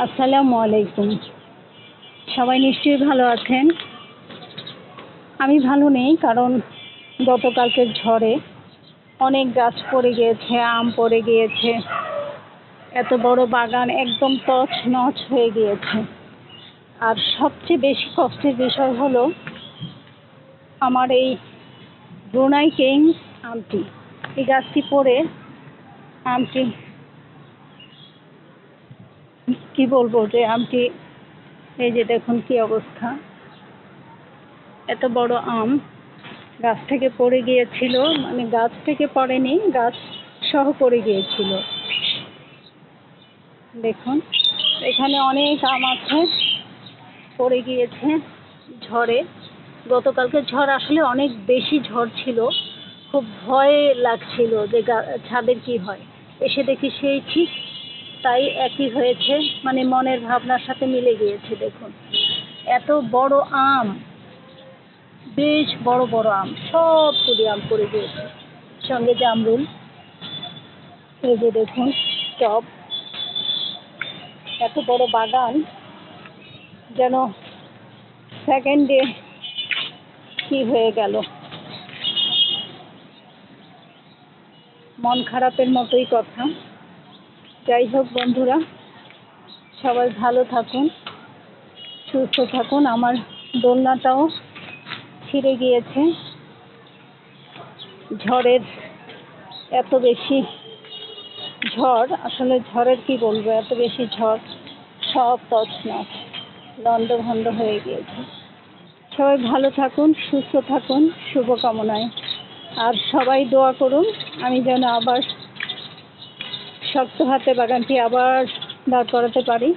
আসসালামু আলাইকুম। সবাই নিশ্চয়ই ভালো আছেন। আমি ভালো নেই, কারণ গতকালকের ঝড়ে অনেক গাছ পড়ে গিয়েছে, আম পড়ে গিয়েছে। এত বড় বাগান একদম তছনছ হয়ে গিয়েছে। আর সবচেয়ে বেশি কষ্টের বিষয় হলো আমার এই ব্রুনাই কিংস আমটি। এই গাছটি পড়ে আমটি, কি বলবো, যে আমটি, এই যে দেখুন কি অবস্থা। এত বড় আম গাছ থেকে পড়ে গিয়েছিল, মানে গাছ থেকে পড়েনি, গাছ সহ পড়ে গিয়েছিল। দেখুন এখানে অনেক আম আছে, পড়ে গিয়েছে ঝড়ে। গতকালকে ঝড় আসলে অনেক বেশি ঝড় ছিল, খুব ভয় লাগছিল যে ছাদের কি হয়। এসে দেখি সেই ঠিক তাই একই হয়েছে, মানে মনের ভাবনার সাথে মিলে গিয়েছে। দেখুন এত বড় আম, বেশ বড় বড় আম, সব কুড়ি আম পড়ে গিয়েছে, সঙ্গে জামরুল। এই যে দেখুন টব, এত বড় বাগান, যেন সেকেন্ডে কি হয়ে গেল। মন খারাপের মতোই কথা। যাই হোক বন্ধুরা, সবাই ভালো থাকুন, সুস্থ থাকুন। আমার দোলনাটাও ছিঁড়ে গিয়েছে ঝড়ের, এত বেশি ঝড়, আসলে ঝড়ের কি বলবো, এত বেশি ঝড়, সব তছনছ লণ্ডভণ্ড হয়ে গিয়েছে। সবাই ভালো থাকুন, সুস্থ থাকুন, শুভকামনায়। আর সবাই দোয়া করুন আমি যেন আবার শক্ত হাতে বাগানটি আবার দাঁড় করাতে পারি।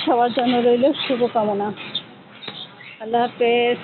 সবার জন্য রইল শুভকামনা। আল্লাহ হাফেজ।